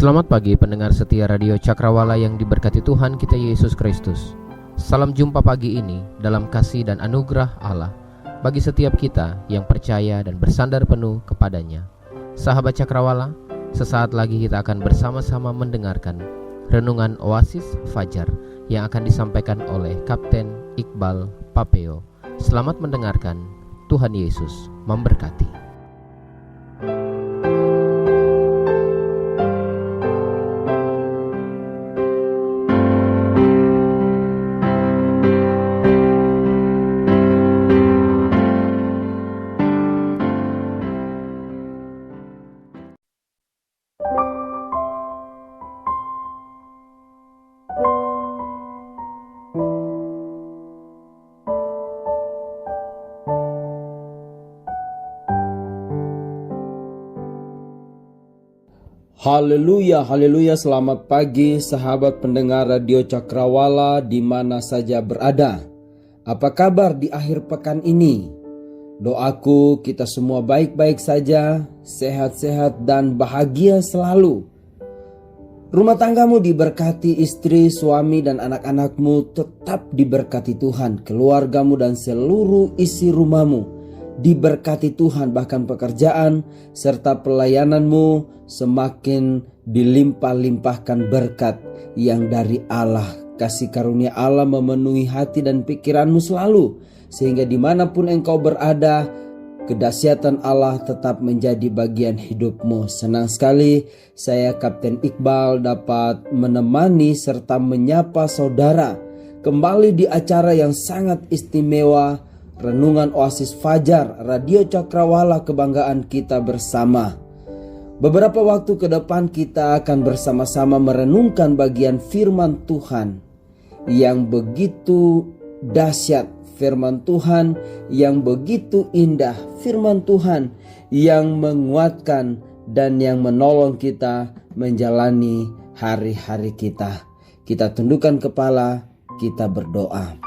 Selamat pagi pendengar setia Radio Cakrawala yang diberkati Tuhan kita Yesus Kristus. Salam jumpa pagi ini dalam kasih dan anugerah Allah bagi setiap kita yang percaya dan bersandar penuh kepadanya. Sahabat Cakrawala, sesaat lagi kita akan bersama-sama mendengarkan Renungan Oasis Fajar yang akan disampaikan oleh Kapten Iqbal Papeo. Selamat mendengarkan, Tuhan Yesus memberkati. Haleluya, haleluya, selamat pagi sahabat pendengar Radio Cakrawala di mana saja berada. Apa kabar di akhir pekan ini? Doaku kita semua baik-baik saja, sehat-sehat dan bahagia selalu. Rumah tanggamu diberkati, istri, suami dan anak-anakmu tetap diberkati Tuhan. Keluargamu dan seluruh isi rumahmu diberkati Tuhan, bahkan pekerjaan serta pelayananmu semakin dilimpah-limpahkan berkat yang dari Allah. Kasih karunia Allah memenuhi hati dan pikiranmu selalu, sehingga dimanapun engkau berada, kedahsyatan Allah tetap menjadi bagian hidupmu. Senang sekali saya Kapten Iqbal dapat menemani serta menyapa saudara kembali di acara yang sangat istimewa, Renungan Oasis Fajar, Radio Cakrawala, kebanggaan kita bersama. Beberapa waktu ke depan kita akan bersama-sama merenungkan bagian firman Tuhan yang begitu dahsyat, firman Tuhan yang begitu indah, firman Tuhan yang menguatkan dan yang menolong kita menjalani hari-hari kita. Kita tundukkan kepala, kita berdoa.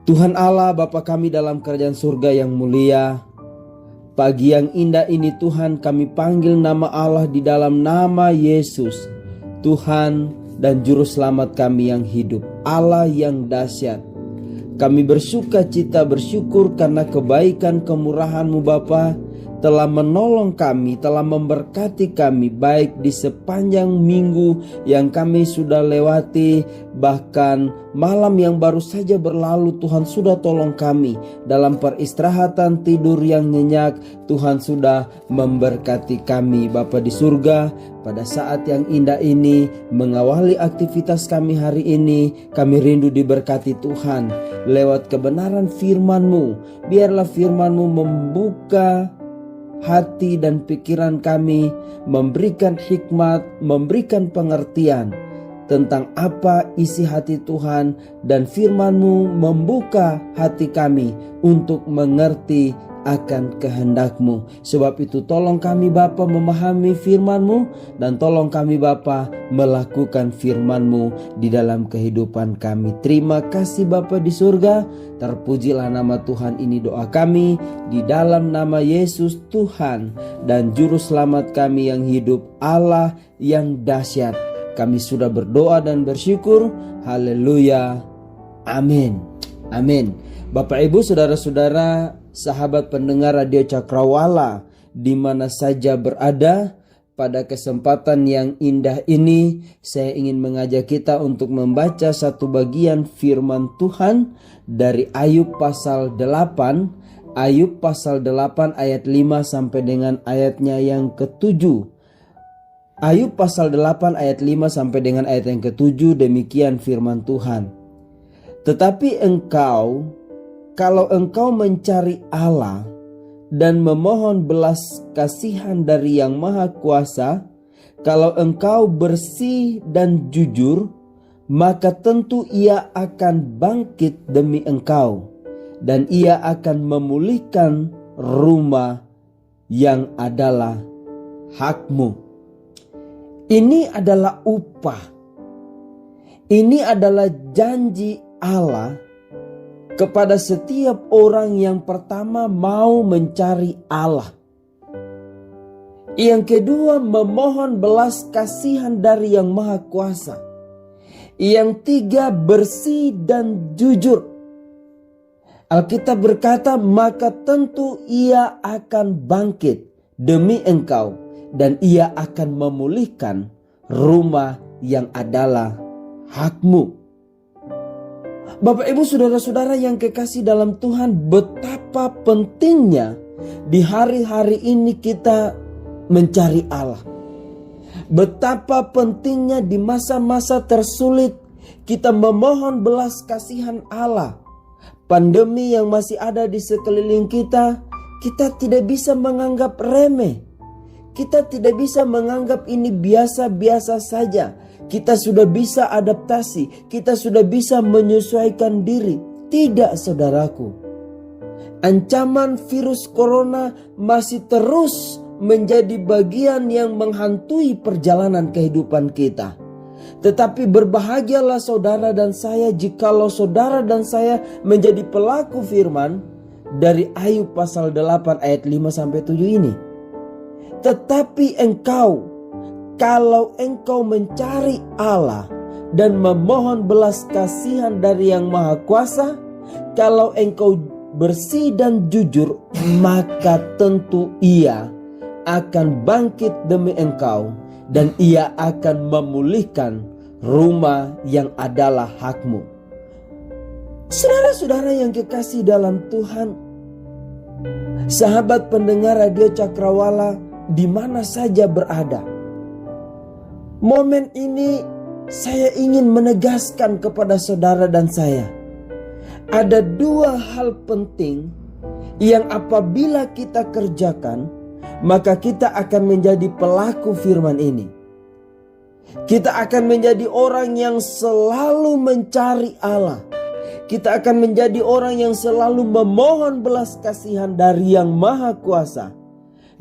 Tuhan Allah, Bapa kami dalam kerajaan surga yang mulia, pagi yang indah ini Tuhan kami panggil nama Allah di dalam nama Yesus, Tuhan dan Juru Selamat kami yang hidup, Allah yang dahsyat. Kami bersuka cita, bersyukur karena kebaikan kemurahan-Mu Bapa telah menolong kami, telah memberkati kami baik di sepanjang minggu yang kami sudah lewati, bahkan malam yang baru saja berlalu Tuhan sudah tolong kami dalam peristirahatan tidur yang nyenyak. Tuhan sudah memberkati kami Bapa di surga. Pada saat yang indah ini mengawali aktivitas kami hari ini, kami rindu diberkati Tuhan lewat kebenaran firman-Mu. Biarlah firman-Mu membuka hati dan pikiran kami, memberikan hikmat, memberikan pengertian tentang apa isi hati Tuhan, dan firman-Mu membuka hati kami untuk mengerti akan kehendak-Mu. Sebab itu tolong kami Bapa memahami firman-Mu, dan tolong kami Bapa melakukan firman-Mu di dalam kehidupan kami. Terima kasih Bapa di surga, terpujilah nama Tuhan. Ini doa kami di dalam nama Yesus Tuhan dan Juru Selamat kami yang hidup, Allah yang dahsyat. Kami sudah berdoa dan bersyukur. Haleluya. Amin. Amin. Bapak Ibu, saudara-saudara, sahabat pendengar Radio Cakrawala di mana saja berada, pada kesempatan yang indah ini saya ingin mengajak kita untuk membaca satu bagian firman Tuhan dari Ayub pasal 8. Ayub pasal 8 ayat 5 sampai dengan ayatnya yang ke-7. Ayub pasal 8 ayat 5 sampai dengan ayat yang ke-7, demikian firman Tuhan. Tetapi engkau, kalau engkau mencari Allah dan memohon belas kasihan dari Yang Maha Kuasa, kalau engkau bersih dan jujur, maka tentu Ia akan bangkit demi engkau, dan Ia akan memulihkan rumah yang adalah hakmu. Ini adalah upah. Ini adalah janji Allah kepada setiap orang yang pertama mau mencari Allah, Yang kedua, memohon belas kasihan dari Yang Maha Kuasa. Yang tiga, bersih dan jujur. Alkitab berkata, maka tentu ia akan bangkit demi engkau, dan ia akan memulihkan rumah yang adalah hakmu. Bapak, Ibu, saudara-saudara yang kekasih dalam Tuhan, betapa pentingnya di hari-hari ini kita mencari Allah. Betapa pentingnya di masa-masa tersulit kita memohon belas kasihan Allah. Pandemi yang masih ada di sekeliling kita, kita tidak bisa menganggap remeh. Kita tidak bisa menganggap ini biasa-biasa saja. Kita sudah bisa adaptasi, kita sudah bisa menyesuaikan diri. Tidak, saudaraku. Ancaman virus corona masih terus menjadi bagian yang menghantui perjalanan kehidupan kita. Tetapi berbahagialah saudara dan saya jikalau saudara dan saya menjadi pelaku firman dari Ayub pasal 8 ayat 5-7 ini. Tetapi engkau, kalau engkau mencari Allah dan memohon belas kasihan dari Yang Maha Kuasa, kalau engkau bersih dan jujur, maka tentu Ia akan bangkit demi engkau, dan Ia akan memulihkan rumah yang adalah hakmu. Saudara-saudara yang kekasih dalam Tuhan, sahabat pendengar Radio Cakrawala di mana saja berada, momen ini saya ingin menegaskan kepada saudara dan saya, ada dua hal penting yang apabila kita kerjakan, maka kita akan menjadi pelaku firman ini. Kita akan menjadi orang yang selalu mencari Allah. Kita akan menjadi orang yang selalu memohon belas kasihan dari Yang Maha Kuasa.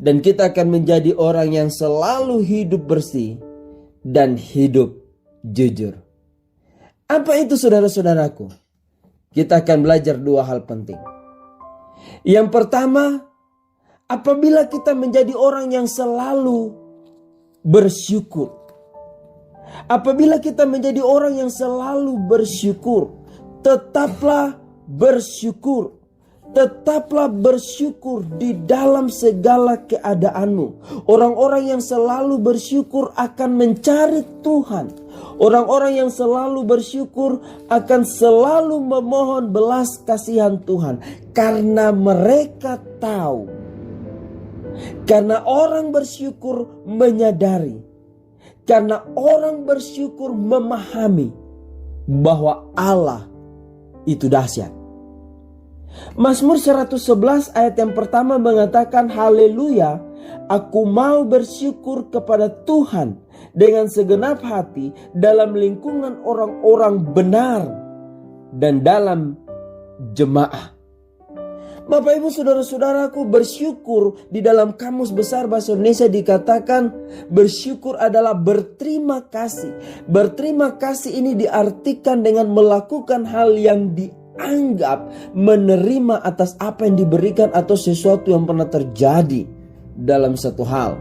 Dan kita akan menjadi orang yang selalu hidup bersih dan hidup jujur. Apa itu, saudara-saudaraku? Kita akan belajar dua hal penting. Yang pertama, apabila kita menjadi orang yang selalu bersyukur. Apabila kita menjadi orang yang selalu bersyukur, tetaplah bersyukur. Tetaplah bersyukur di dalam segala keadaanmu. Orang-orang yang selalu bersyukur akan mencari Tuhan. Orang-orang yang selalu bersyukur akan selalu memohon belas kasihan Tuhan. Karena mereka tahu. Karena orang bersyukur menyadari. Karena orang bersyukur memahami bahwa Allah itu dahsyat. Mazmur 111 ayat yang pertama mengatakan, haleluya, aku mau bersyukur kepada Tuhan dengan segenap hati dalam lingkungan orang-orang benar dan dalam jemaah. Bapak, Ibu, saudara-saudaraku, bersyukur di dalam Kamus Besar Bahasa Indonesia dikatakan bersyukur adalah berterima kasih. Berterima kasih ini diartikan dengan melakukan hal yang dianggap menerima atas apa yang diberikan atau sesuatu yang pernah terjadi dalam satu hal.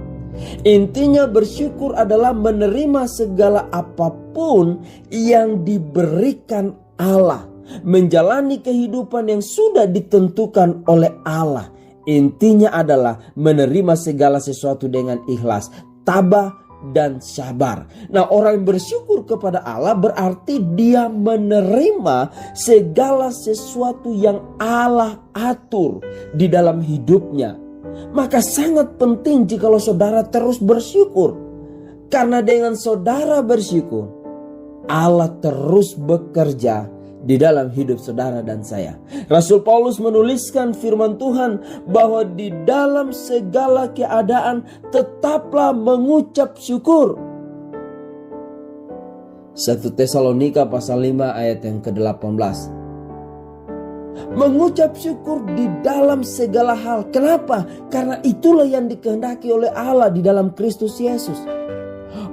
Intinya bersyukur adalah menerima segala apapun yang diberikan Allah. Menjalani kehidupan yang sudah ditentukan oleh Allah. Intinya adalah menerima segala sesuatu dengan ikhlas, tabah dan sabar. Nah, orang yang bersyukur kepada Allah berarti dia menerima segala sesuatu yang Allah atur di dalam hidupnya. Maka sangat penting jikalau saudara terus bersyukur. Karena dengan saudara bersyukur, Allah terus bekerja di dalam hidup saudara dan saya. Rasul Paulus menuliskan firman Tuhan bahwa di dalam segala keadaan tetaplah mengucap syukur. 1 Tesalonika pasal 5 ayat yang ke-18. Mengucap syukur di dalam segala hal. Kenapa? Karena itulah yang dikehendaki oleh Allah di dalam Kristus Yesus.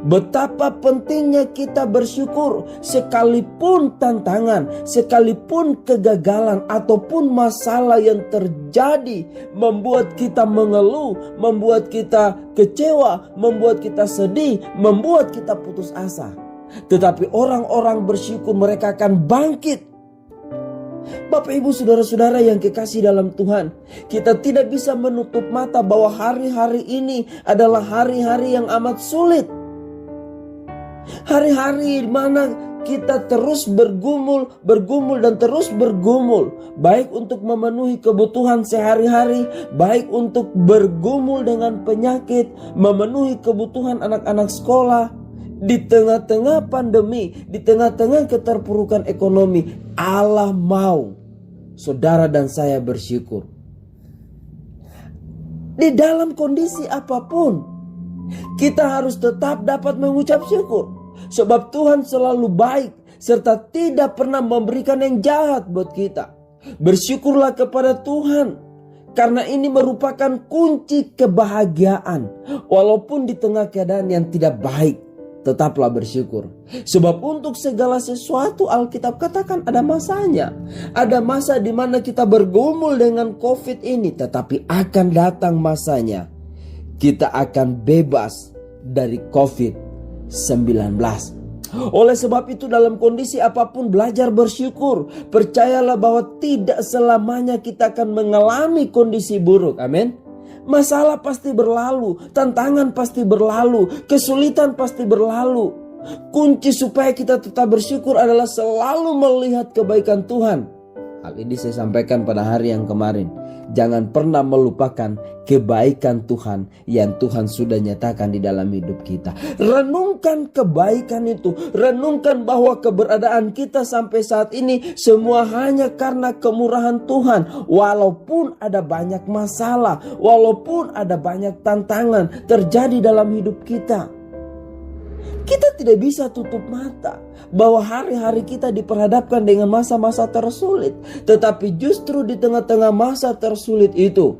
Betapa pentingnya kita bersyukur sekalipun tantangan, sekalipun kegagalan ataupun masalah yang terjadi membuat kita mengeluh, membuat kita kecewa, membuat kita sedih, membuat kita putus asa. Tetapi orang-orang bersyukur mereka akan bangkit. Bapak ibu saudara-saudara yang kekasih dalam Tuhan, kita tidak bisa menutup mata bahwa hari-hari ini adalah hari-hari yang amat sulit. Hari-hari di mana kita terus bergumul dan terus bergumul. Baik untuk memenuhi kebutuhan sehari-hari, baik untuk bergumul dengan penyakit, memenuhi kebutuhan anak-anak sekolah. Di tengah-tengah pandemi, di tengah-tengah keterpurukan ekonomi, Allah mau saudara dan saya bersyukur. Di dalam kondisi apapun, kita harus tetap dapat mengucap syukur. Sebab Tuhan selalu baik serta tidak pernah memberikan yang jahat buat kita. Bersyukurlah kepada Tuhan, karena ini merupakan kunci kebahagiaan. Walaupun di tengah keadaan yang tidak baik, tetaplah bersyukur. Sebab untuk segala sesuatu Alkitab katakan ada masanya. Ada masa di mana kita bergumul dengan COVID ini, tetapi akan datang masanya kita akan bebas dari COVID-19. Oleh sebab itu dalam kondisi apapun belajar bersyukur. Percayalah bahwa tidak selamanya kita akan mengalami kondisi buruk. Amin. Masalah pasti berlalu, tantangan pasti berlalu, kesulitan pasti berlalu. Kunci supaya kita tetap bersyukur adalah selalu melihat kebaikan Tuhan. Hal ini saya sampaikan pada hari yang kemarin. Jangan pernah melupakan kebaikan Tuhan yang Tuhan sudah nyatakan di dalam hidup kita. Renungkan kebaikan itu. Renungkan bahwa keberadaan kita sampai saat ini semua hanya karena kemurahan Tuhan. Walaupun ada banyak masalah, walaupun ada banyak tantangan terjadi dalam hidup kita, kita tidak bisa tutup mata bahwa hari-hari kita diperhadapkan dengan masa-masa tersulit. Tetapi justru di tengah-tengah masa tersulit itu,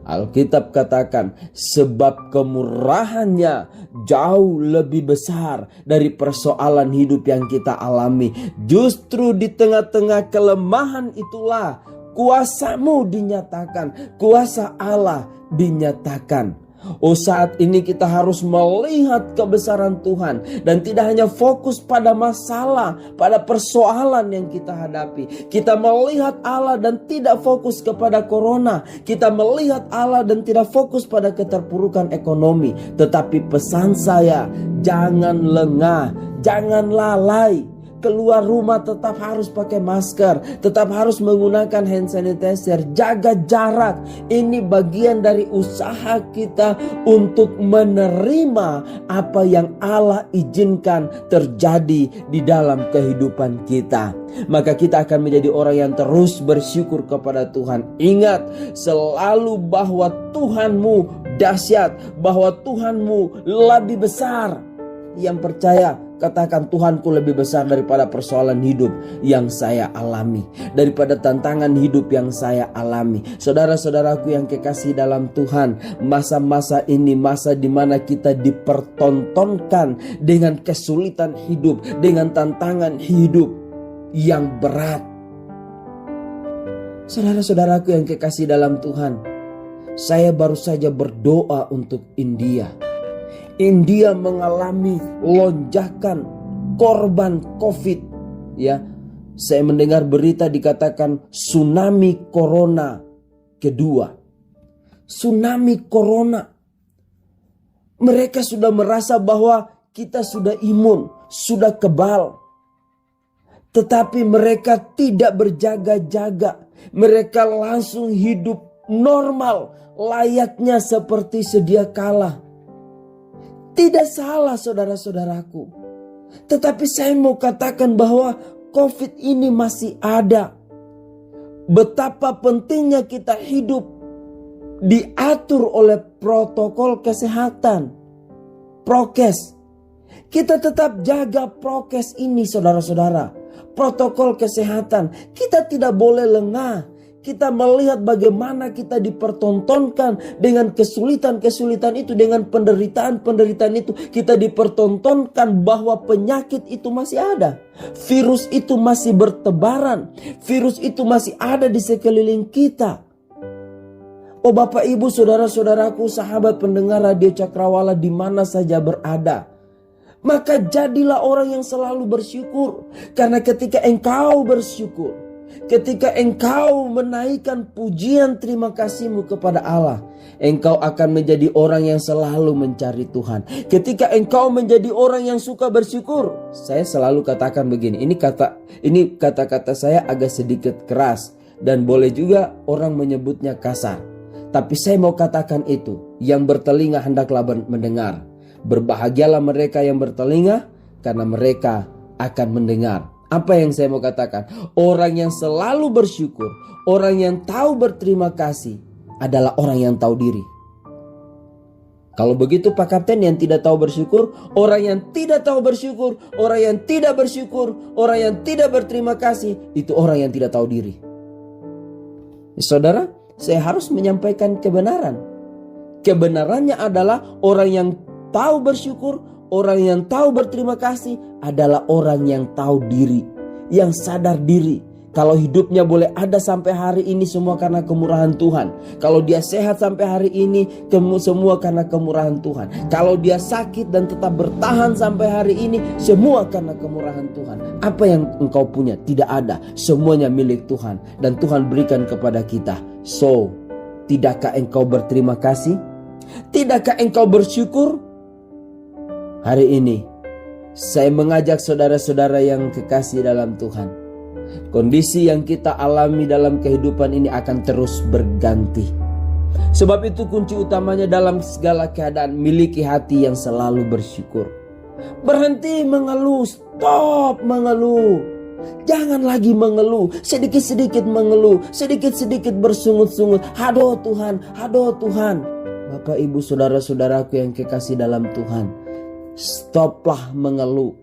Alkitab katakan sebab kemurahannya jauh lebih besar dari persoalan hidup yang kita alami. Justru di tengah-tengah kelemahan itulah kuasamu dinyatakan, kuasa Allah dinyatakan. Oh, saat ini kita harus melihat kebesaran Tuhan dan tidak hanya fokus pada masalah, pada persoalan yang kita hadapi. Kita melihat Allah dan tidak fokus kepada corona. Kita melihat Allah dan tidak fokus pada keterpurukan ekonomi. Tetapi pesan saya, jangan lengah, jangan lalai. Keluar rumah tetap harus pakai masker, tetap harus menggunakan hand sanitizer, jaga jarak. Ini bagian dari usaha kita untuk menerima apa yang Allah izinkan terjadi di dalam kehidupan kita. Maka kita akan menjadi orang yang terus bersyukur kepada Tuhan. Ingat selalu bahwa Tuhanmu dahsyat, bahwa Tuhanmu lebih besar. Yang percaya katakan, Tuhanku lebih besar daripada persoalan hidup yang saya alami, daripada tantangan hidup yang saya alami. Saudara-saudaraku yang kekasih dalam Tuhan, masa-masa ini masa di mana kita dipertontonkan dengan kesulitan hidup, dengan tantangan hidup yang berat. Saudara-saudaraku yang kekasih dalam Tuhan, saya baru saja berdoa untuk India. India mengalami lonjakan korban COVID. Ya, saya mendengar berita dikatakan tsunami corona kedua. Tsunami corona. Mereka sudah merasa bahwa kita sudah imun, sudah kebal. Tetapi mereka tidak berjaga-jaga. Mereka langsung hidup normal, layaknya seperti sedia kala. Tidak salah saudara-saudaraku. Tetapi saya mau katakan bahwa COVID ini masih ada. Betapa pentingnya kita hidup diatur oleh protokol kesehatan. Prokes. Kita tetap jaga prokes ini saudara-saudara. Protokol kesehatan. Kita tidak boleh lengah. kita melihat bagaimana kita dipertontonkan dengan kesulitan-kesulitan itu, dengan penderitaan-penderitaan itu. Kita dipertontonkan bahwa penyakit itu masih ada. Virus itu masih bertebaran. Virus itu masih ada di sekeliling kita. Oh Bapak Ibu, saudara-saudaraku, sahabat pendengar Radio Cakrawala di mana saja berada, maka jadilah orang yang selalu bersyukur. Karena ketika engkau bersyukur, ketika engkau menaikkan pujian terima kasihmu kepada Allah, engkau akan menjadi orang yang selalu mencari Tuhan. Ketika engkau menjadi orang yang suka bersyukur, saya selalu katakan begini, ini kata-kata saya agak sedikit keras dan boleh juga orang menyebutnya kasar. Tapi saya mau katakan itu, yang bertelinga hendaklah mendengar. Berbahagialah mereka yang bertelinga, karena mereka akan mendengar. Apa yang saya mau katakan? Orang yang selalu bersyukur, orang yang tahu berterima kasih adalah orang yang tahu diri. Kalau begitu Pak Kapten, yang tidak tahu bersyukur, orang yang tidak tahu bersyukur, orang yang tidak bersyukur, orang yang tidak berterima kasih, itu orang yang tidak tahu diri. Saudara, saya harus menyampaikan kebenaran. Kebenarannya adalah orang yang tahu bersyukur, orang yang tahu berterima kasih adalah orang yang tahu diri, yang sadar diri. Kalau hidupnya boleh ada sampai hari ini semua karena kemurahan Tuhan. Kalau dia sehat sampai hari ini semua karena kemurahan Tuhan. Kalau dia sakit dan tetap bertahan sampai hari ini semua karena kemurahan Tuhan. Apa yang engkau punya? Tidak ada. Semuanya milik Tuhan dan Tuhan berikan kepada kita. So, tidakkah engkau berterima kasih? Tidakkah engkau bersyukur? Hari ini saya mengajak saudara-saudara yang kekasih dalam Tuhan. Kondisi yang kita alami dalam kehidupan ini akan terus berganti. Sebab itu kunci utamanya dalam segala keadaan, miliki hati yang selalu bersyukur. Berhenti mengeluh, stop mengeluh. Jangan lagi mengeluh, sedikit-sedikit mengeluh, sedikit-sedikit bersungut-sungut. Aduh Tuhan, aduh Tuhan. Bapak Ibu saudara-saudaraku yang kekasih dalam Tuhan, stoplah mengeluh.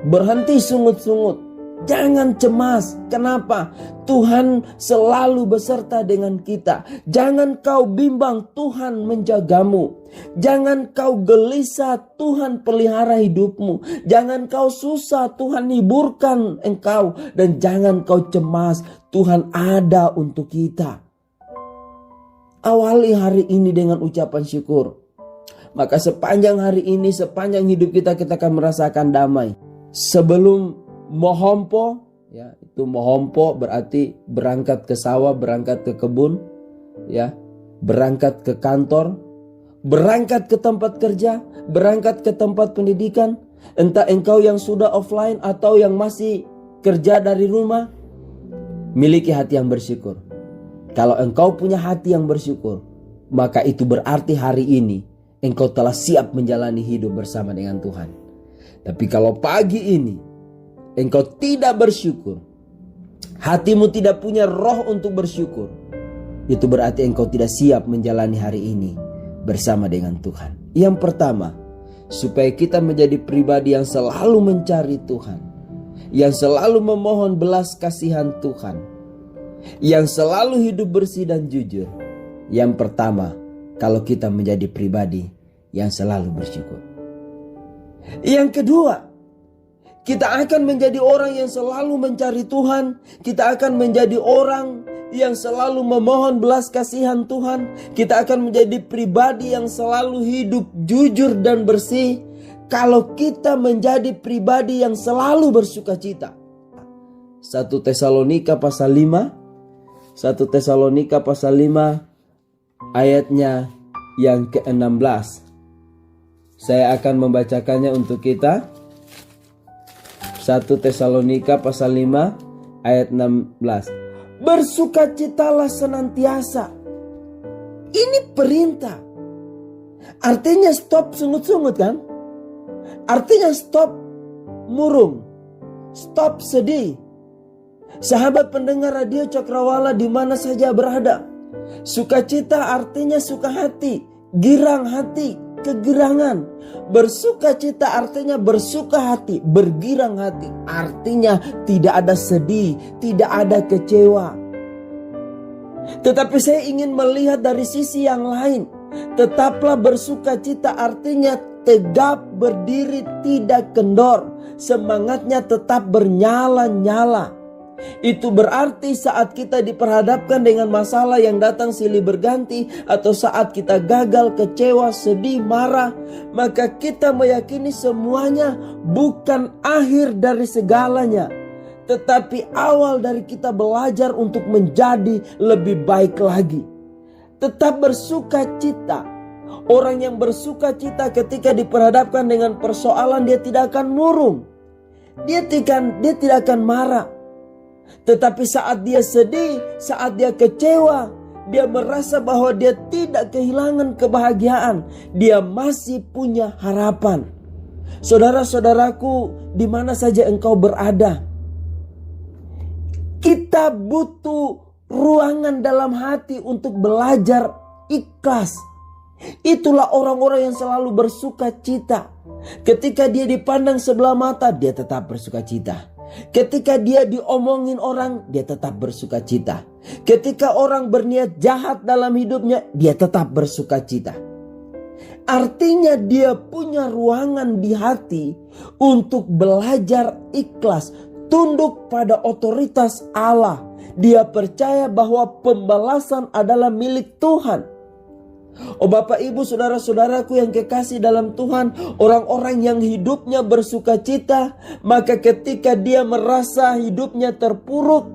Berhenti sungut-sungut. Jangan cemas. Kenapa? Tuhan selalu beserta dengan kita. Jangan kau bimbang, Tuhan menjagamu. Jangan kau gelisah, Tuhan pelihara hidupmu. Jangan kau susah, Tuhan hiburkan engkau. Dan jangan kau cemas, Tuhan ada untuk kita. Awali hari ini dengan ucapan syukur. Maka sepanjang hari ini, sepanjang hidup kita akan merasakan damai. Sebelum mohompo, ya, itu mohompo berarti berangkat ke sawah, berangkat ke kebun, ya, berangkat ke kantor, berangkat ke tempat kerja, berangkat ke tempat pendidikan. Entah engkau yang sudah offline atau yang masih kerja dari rumah, miliki hati yang bersyukur. Kalau engkau punya hati yang bersyukur, maka itu berarti hari ini engkau telah siap menjalani hidup bersama dengan Tuhan. Tapi kalau pagi ini engkau tidak bersyukur, hatimu tidak punya roh untuk bersyukur, itu berarti engkau tidak siap menjalani hari ini bersama dengan Tuhan. Yang pertama, supaya kita menjadi pribadi yang selalu mencari Tuhan, yang selalu memohon belas kasihan Tuhan, yang selalu hidup bersih dan jujur. Yang pertama, kalau kita menjadi pribadi yang selalu bersyukur. Yang kedua, kita akan menjadi orang yang selalu mencari Tuhan. Kita akan menjadi orang yang selalu memohon belas kasihan Tuhan. Kita akan menjadi pribadi yang selalu hidup jujur dan bersih. Kalau kita menjadi pribadi yang selalu bersukacita. 1 Tesalonika pasal 5. 1 Tesalonika pasal 5 ayatnya yang ke-16. Saya akan membacakannya untuk kita. 1 Tesalonika pasal 5 ayat 16. Bersukacitalah senantiasa. Ini perintah. Artinya stop sungut-sungut kan? Artinya stop murung. Stop sedih. Sahabat pendengar Radio Cakrawala di mana saja berada. Sukacita artinya suka hati, girang hati, kegirangan. Bersukacita artinya bersuka hati, bergirang hati. Artinya tidak ada sedih, tidak ada kecewa. Tetapi saya ingin melihat dari sisi yang lain. Tetaplah bersukacita artinya tegap berdiri, tidak kendor. Semangatnya tetap bernyala-nyala. Itu berarti saat kita diperhadapkan dengan masalah yang datang silih berganti, atau saat kita gagal, kecewa, sedih, marah, maka kita meyakini semuanya bukan akhir dari segalanya, tetapi awal dari kita belajar untuk menjadi lebih baik lagi. Tetap bersukacita. Orang yang bersukacita ketika diperhadapkan dengan persoalan, dia tidak akan murung. Dia tidak akan marah. Tetapi saat dia sedih, saat dia kecewa, dia merasa bahwa dia tidak kehilangan kebahagiaan. Dia masih punya harapan. Saudara-saudaraku, di mana saja engkau berada, kita butuh ruangan dalam hati untuk belajar ikhlas. Itulah orang-orang yang selalu bersuka cita. Ketika dia dipandang sebelah mata, dia tetap bersuka cita. Ketika dia diomongin orang, dia tetap bersuka cita. Ketika orang berniat jahat dalam hidupnya, dia tetap bersuka cita. Artinya dia punya ruangan di hati untuk belajar ikhlas, tunduk pada otoritas Allah. Dia percaya bahwa pembalasan adalah milik Tuhan. Oh Bapak Ibu saudara-saudaraku yang kekasih dalam Tuhan, orang-orang yang hidupnya bersuka cita, maka ketika dia merasa hidupnya terpuruk,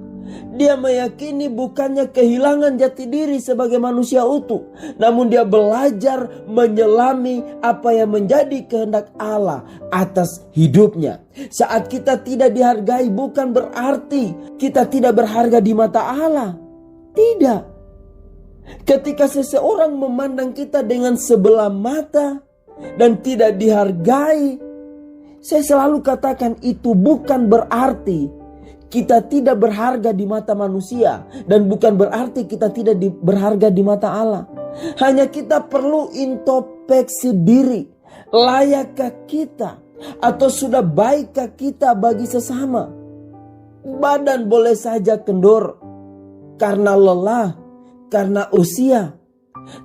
dia meyakini bukannya kehilangan jati diri sebagai manusia utuh, namun dia belajar menyelami apa yang menjadi kehendak Allah atas hidupnya. Saat kita tidak dihargai, bukan berarti kita tidak berharga di mata Allah. Tidak. Ketika seseorang memandang kita dengan sebelah mata dan tidak dihargai, saya selalu katakan itu bukan berarti kita tidak berharga di mata manusia, dan bukan berarti kita tidak berharga di mata Allah. Hanya kita perlu introspeksi diri. Layakkah kita atau sudah baikkah kita bagi sesama? Badan boleh saja kendor karena lelah, karena usia,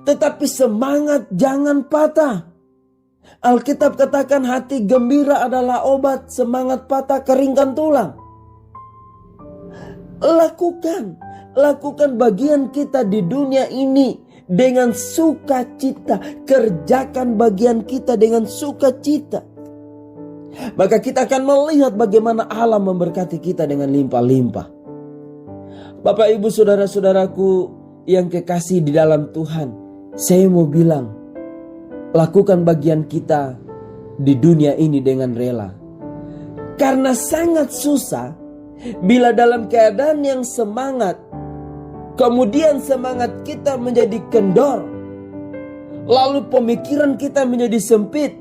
tetapi semangat jangan patah. Alkitab katakan hati gembira adalah obat, semangat patah keringkan tulang. Lakukan bagian kita di dunia ini dengan sukacita. Kerjakan bagian kita dengan sukacita. Maka kita akan melihat bagaimana Allah memberkati kita dengan limpah-limpah. Bapak Ibu saudara-saudaraku yang kekasih di dalam Tuhan, saya mau bilang, lakukan bagian kita di dunia ini dengan rela. Karena sangat susah bila dalam keadaan yang semangat, kemudian semangat kita menjadi kendor, lalu pemikiran kita menjadi sempit.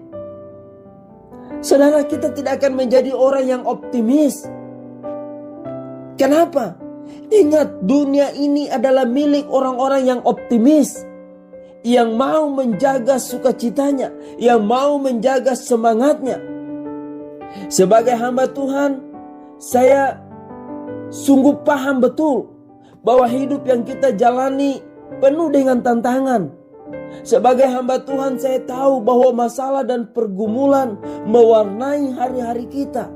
Saudara, kita tidak akan menjadi orang yang optimis. Kenapa? Ingat, dunia ini adalah milik orang-orang yang optimis, yang mau menjaga sukacitanya, yang mau menjaga semangatnya. Sebagai hamba Tuhan, saya sungguh paham betul bahwa hidup yang kita jalani penuh dengan tantangan. Sebagai hamba Tuhan, saya tahu bahwa masalah dan pergumulan mewarnai hari-hari kita.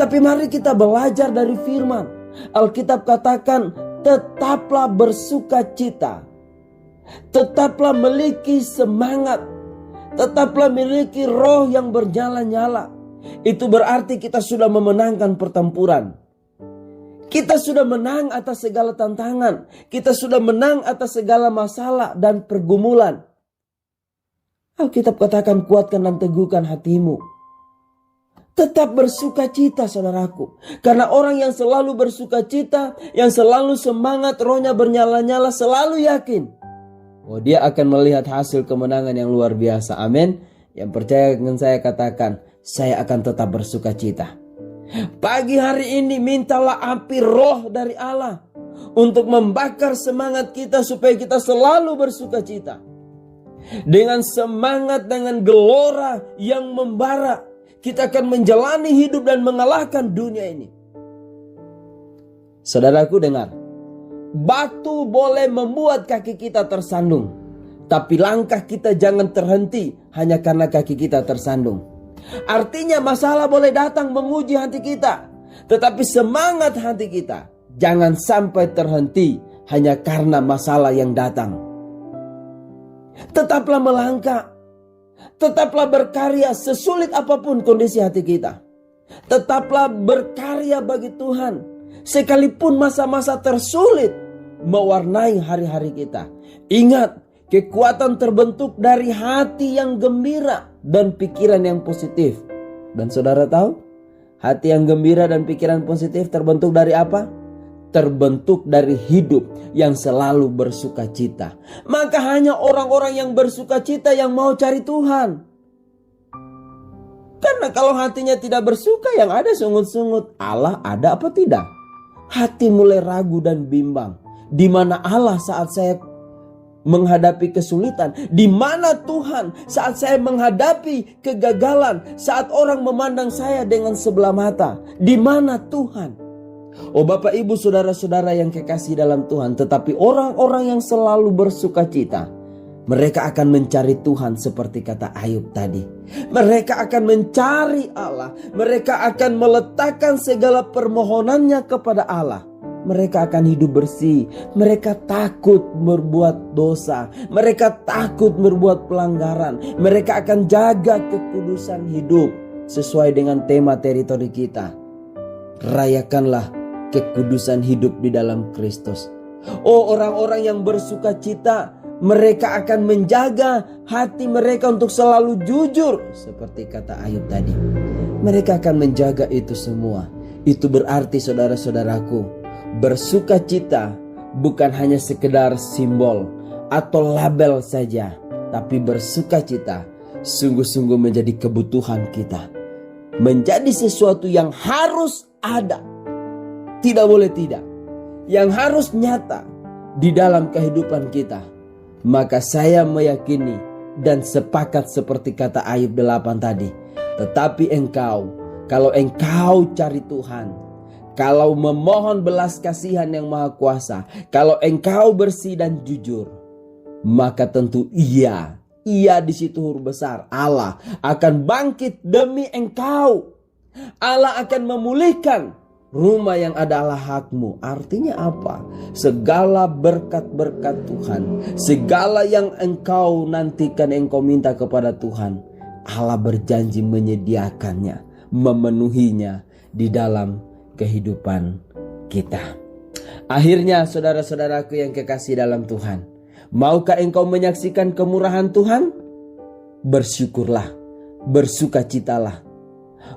Tapi mari kita belajar dari firman. Alkitab katakan, tetaplah bersuka cita, tetaplah memiliki semangat, tetaplah memiliki roh yang bernyala-nyala. Itu berarti kita sudah memenangkan pertempuran. Kita sudah menang atas segala tantangan. Kita sudah menang atas segala masalah dan pergumulan. Alkitab katakan, kuatkan dan teguhkan hatimu. Tetap bersuka cita saudaraku. Karena orang yang selalu bersuka cita, yang selalu semangat, rohnya bernyala-nyala, selalu yakin, oh, dia akan melihat hasil kemenangan yang luar biasa. Amin. Yang percaya dengan saya katakan, saya akan tetap bersuka cita. Pagi hari ini mintalah api roh dari Allah untuk membakar semangat kita supaya kita selalu bersuka cita. Dengan semangat, dengan gelora yang membara, kita akan menjalani hidup dan mengalahkan dunia ini. Saudaraku dengar, Batu boleh membuat kaki kita tersandung, tapi langkah kita jangan terhenti hanya karena kaki kita tersandung. Artinya masalah boleh datang menguji hati kita, tetapi semangat hati kita jangan sampai terhenti hanya karena masalah yang datang. Tetaplah melangkah, tetaplah berkarya sesulit apapun kondisi hati kita. Tetaplah berkarya bagi Tuhan, sekalipun masa-masa tersulit mewarnai hari-hari kita. Ingat, kekuatan terbentuk dari hati yang gembira dan pikiran yang positif. Dan saudara tahu, hati yang gembira dan pikiran positif terbentuk dari apa? Terbentuk dari hidup yang selalu bersuka cita. Maka hanya orang-orang yang bersuka cita yang mau cari Tuhan. Karena kalau hatinya tidak bersuka, yang ada sungut-sungut. Allah ada apa tidak? Hati mulai ragu dan bimbang. Di mana Allah saat saya menghadapi kesulitan? Di mana Tuhan saat saya menghadapi kegagalan? Saat orang memandang saya dengan sebelah mata? Di mana Tuhan? Oh Bapak Ibu saudara-saudara yang kekasih dalam Tuhan, tetapi orang-orang yang selalu bersuka cita, mereka akan mencari Tuhan seperti kata Ayub tadi. Mereka akan mencari Allah. Mereka akan meletakkan segala permohonannya kepada Allah. Mereka akan hidup bersih. Mereka takut berbuat dosa. Mereka takut berbuat pelanggaran. Mereka akan jaga kekudusan hidup sesuai dengan tema teritori kita. Rayakanlah kekudusan hidup di dalam Kristus. Oh, orang-orang yang bersuka cita, mereka akan menjaga hati mereka untuk selalu jujur. Seperti kata Ayub tadi, mereka akan menjaga itu semua. Itu berarti saudara-saudaraku, bersuka cita bukan hanya sekedar simbol atau label saja, tapi bersuka cita sungguh-sungguh menjadi kebutuhan kita. Menjadi sesuatu yang harus ada, tidak boleh tidak, yang harus nyata di dalam kehidupan kita. Maka saya meyakini dan sepakat seperti kata Ayub 8 tadi. Tetapi engkau, kalau engkau cari Tuhan, kalau memohon belas kasihan yang maha kuasa, kalau engkau bersih dan jujur, maka tentu iya di situ huruf besar, Allah akan bangkit demi engkau. Allah akan memulihkan rumah yang adalah hakmu. Artinya apa? Segala berkat-berkat Tuhan, segala yang engkau nantikan, engkau minta kepada Tuhan, Allah berjanji menyediakannya, memenuhinya di dalam kehidupan kita. Akhirnya saudara-saudaraku yang kekasih dalam Tuhan, maukah engkau menyaksikan kemurahan Tuhan? Bersyukurlah, bersukacitalah.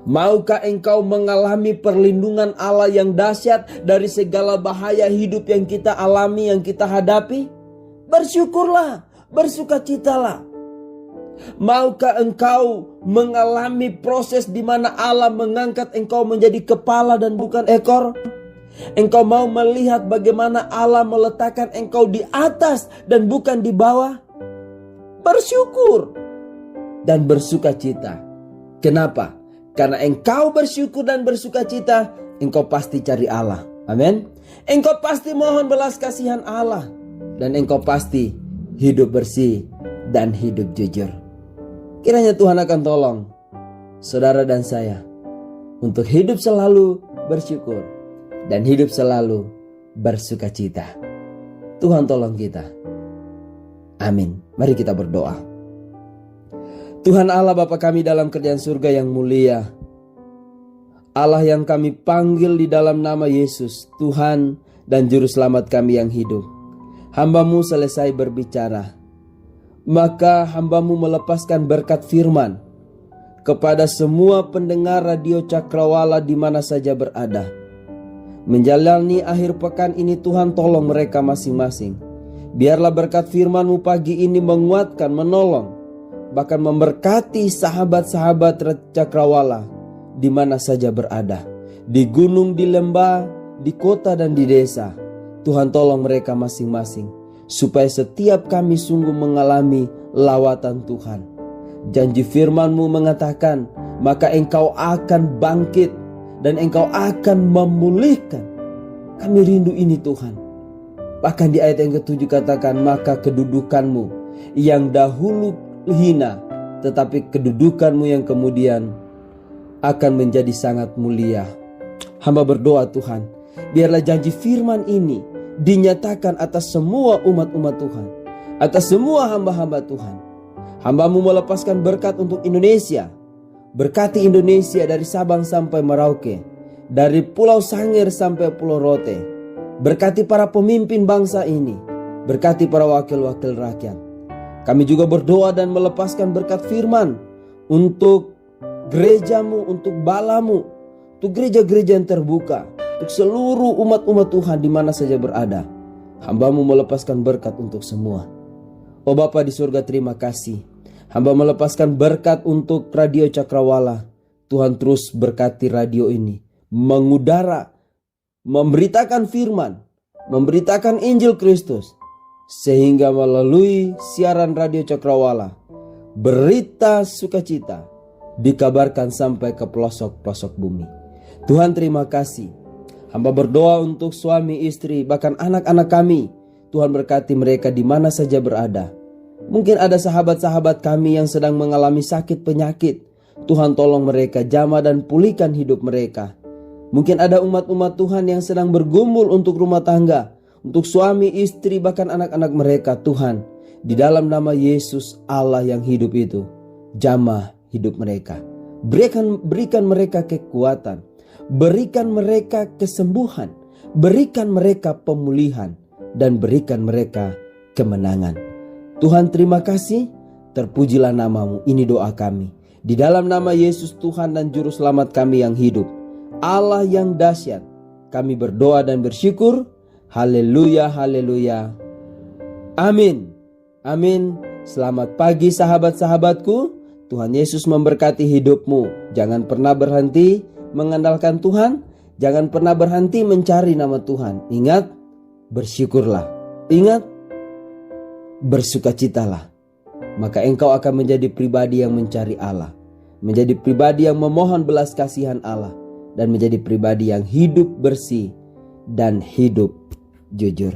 Maukah engkau mengalami perlindungan Allah yang dahsyat dari segala bahaya hidup yang kita alami, yang kita hadapi? Bersyukurlah, bersukacitalah. Maukah engkau mengalami proses di mana Allah mengangkat engkau menjadi kepala dan bukan ekor? Engkau mau melihat bagaimana Allah meletakkan engkau di atas dan bukan di bawah? Bersyukur dan bersukacita. Kenapa? Karena engkau bersyukur dan bersukacita, engkau pasti cari Allah. Amin. Engkau pasti mohon belas kasihan Allah. Dan engkau pasti hidup bersih dan hidup jujur. Kiranya Tuhan akan tolong saudara dan saya untuk hidup selalu bersyukur dan hidup selalu bersukacita. Tuhan tolong kita. Amin. Mari kita berdoa. Tuhan Allah Bapa kami dalam kerajaan surga yang mulia, Allah yang kami panggil di dalam nama Yesus, Tuhan dan Juru Selamat kami yang hidup. Hamba-Mu selesai berbicara, maka hamba-Mu melepaskan berkat firman kepada semua pendengar Radio Cakrawala di mana saja berada. Menjalani akhir pekan ini Tuhan tolong mereka masing-masing. Biarlah berkat firman-Mu pagi ini menguatkan, menolong, bahkan memberkati sahabat-sahabat Cakrawala di mana saja berada, di gunung, di lembah, di kota dan di desa. Tuhan tolong mereka masing-masing, supaya setiap kami sungguh mengalami lawatan Tuhan. Janji firman-Mu mengatakan, maka engkau akan bangkit dan engkau akan memulihkan. Kami rindu ini Tuhan. Bahkan di ayat yang ke-7 katakan, maka kedudukanmu yang dahulu hina, tetapi kedudukanmu yang kemudian akan menjadi sangat mulia. Hamba berdoa Tuhan, biarlah janji firman ini dinyatakan atas semua umat-umat Tuhan, atas semua hamba-hamba Tuhan. Hamba-Mu melepaskan berkat untuk Indonesia. Berkati Indonesia dari Sabang sampai Merauke, dari Pulau Sangir sampai Pulau Rote. Berkati para pemimpin bangsa ini, berkati para wakil-wakil rakyat. Kami juga berdoa dan melepaskan berkat firman untuk gereja-Mu, untuk bala-Mu, untuk gereja-gereja yang terbuka, untuk seluruh umat-umat Tuhan di mana saja berada. Hamba-Mu melepaskan berkat untuk semua. Oh Bapa di surga, terima kasih. Hamba melepaskan berkat untuk Radio Cakrawala. Tuhan terus berkati radio ini, mengudara, memberitakan firman, memberitakan Injil Kristus, sehingga melalui siaran Radio Cakrawala, berita sukacita dikabarkan sampai ke pelosok-pelosok bumi. Tuhan terima kasih. Hamba berdoa untuk suami, istri, bahkan anak-anak kami. Tuhan berkati mereka di mana saja berada. Mungkin ada sahabat-sahabat kami yang sedang mengalami sakit penyakit. Tuhan tolong mereka, jamah dan pulihkan hidup mereka. Mungkin ada umat-umat Tuhan yang sedang bergumul untuk rumah tangga, untuk suami, istri, bahkan anak-anak mereka. Tuhan, di dalam nama Yesus Allah yang hidup itu, jamah hidup mereka. Berikan mereka kekuatan, berikan mereka kesembuhan, berikan mereka pemulihan, dan berikan mereka kemenangan. Tuhan terima kasih, terpujilah nama-Mu. Ini doa kami di dalam nama Yesus Tuhan dan Juru Selamat kami yang hidup, Allah yang dahsyat. Kami berdoa dan bersyukur. Haleluya, haleluya. Amin, amin. Selamat pagi sahabat-sahabatku. Tuhan Yesus memberkati hidupmu. Jangan pernah berhenti mengandalkan Tuhan. Jangan pernah berhenti mencari nama Tuhan. Ingat, bersyukurlah. Ingat, bersukacitalah. Maka engkau akan menjadi pribadi yang mencari Allah, menjadi pribadi yang memohon belas kasihan Allah, dan menjadi pribadi yang hidup bersih dan hidup jujur.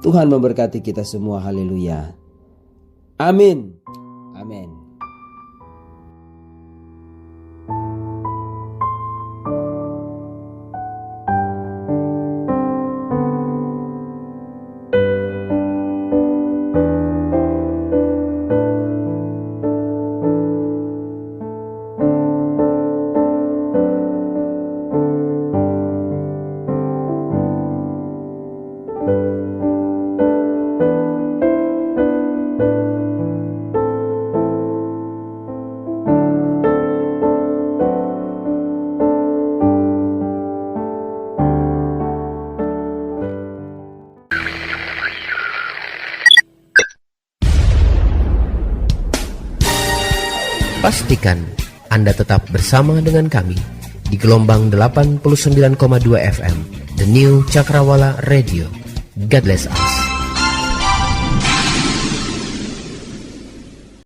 Tuhan memberkati kita semua. Haleluya. Amin. Amin. Pastikan Anda tetap bersama dengan kami di gelombang 89,2 FM, The New Cakrawala Radio. God bless us.